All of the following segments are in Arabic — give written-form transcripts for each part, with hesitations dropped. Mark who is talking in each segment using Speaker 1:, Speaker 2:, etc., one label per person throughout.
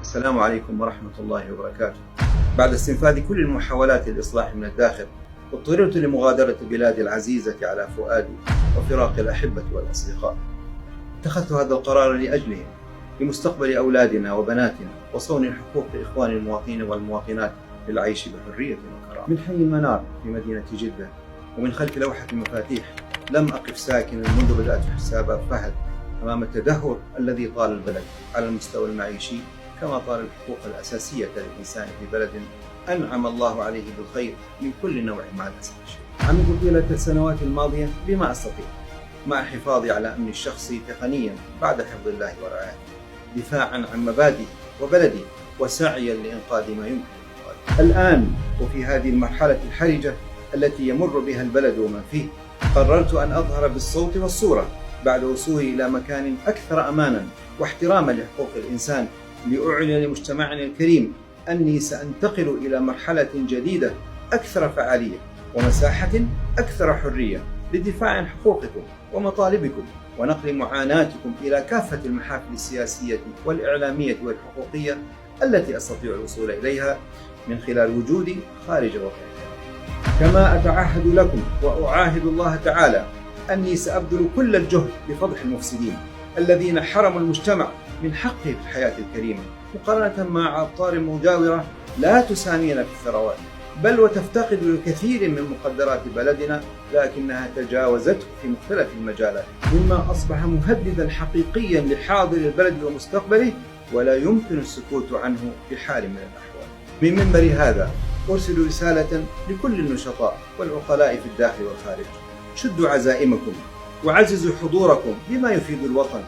Speaker 1: السلام عليكم ورحمة الله وبركاته. بعد استنفاذ كل المحاولات للإصلاح من الداخل، اضطررت لمغادرة بلادي العزيزة على فؤادي وفراق الأحبة والأصدقاء. اتخذت هذا القرار لأجلهم، لمستقبل أولادنا وبناتنا، وصون حقوق إخوان المواطنين والمواطنات للعيش بحرية وكرامة. من حي المنار في مدينة جدة، ومن خلف لوحة المفاتيح، لم أقف ساكنا منذ بدأت حساب فهد أمام التدهور الذي طال البلد على المستوى المعيشي، كما طال الحقوق الأساسية للإنسان في بلد أنعم الله عليه بالخير من كل نوع مع الأسف الشديد. عملت طيلة السنوات الماضية بما أستطيع مع حفاظي على أمني الشخصي تقنيا بعد حفظ الله ورعايته، دفاعا عن مبادئي وبلدي، وسعيا لإنقاذ ما يمكن إنقاذه. الآن وفي هذه المرحلة الحرجة التي يمر بها البلد ومن فيه، قررت أن أظهر بالصوت والصورة بعد وصولي إلى مكان أكثر أمانا واحتراما لحقوق الإنسان، لأعلن لمجتمعنا الكريم أني سأنتقل إلى مرحلة جديدة أكثر فعالية ومساحة أكثر حرية للدفاع عن حقوقكم ومطالبكم، ونقل معاناتكم إلى كافة المحافل السياسية والإعلامية والحقوقية التي أستطيع الوصول إليها من خلال وجودي خارج وطني. كما أتعهد لكم وأعاهد الله تعالى أني سأبذل كل الجهد لفضح المفسدين الذين حرموا المجتمع من حقه في الحياة الكريمة، مقارنة مع أبطال مجاورة لا تسامينا في الثروات، بل وتفتقد للكثير من مقدرات بلدنا، لكنها تجاوزته في مختلف المجالات، مما أصبح مهددا حقيقيا لحاضر البلد ومستقبله، ولا يمكن السكوت عنه بحال من الأحوال. من منبر هذا أرسل رسالة لكل النشطاء والعقلاء في الداخل والخارج: شدوا عزائمكم وعززوا حضوركم بما يفيد الوطن،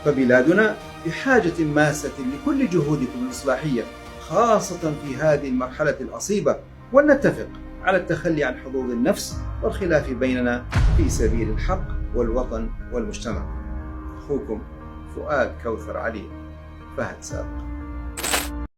Speaker 1: فبلادنا بحاجة ماسة لكل جهودكم الإصلاحية، خاصة في هذه المرحلة العصيبة، ولنتفق على التخلي عن حظوظ النفس والخلاف بيننا في سبيل الحق والوطن والمجتمع. أخوكم فؤاد كوثر علي، فهد سابق.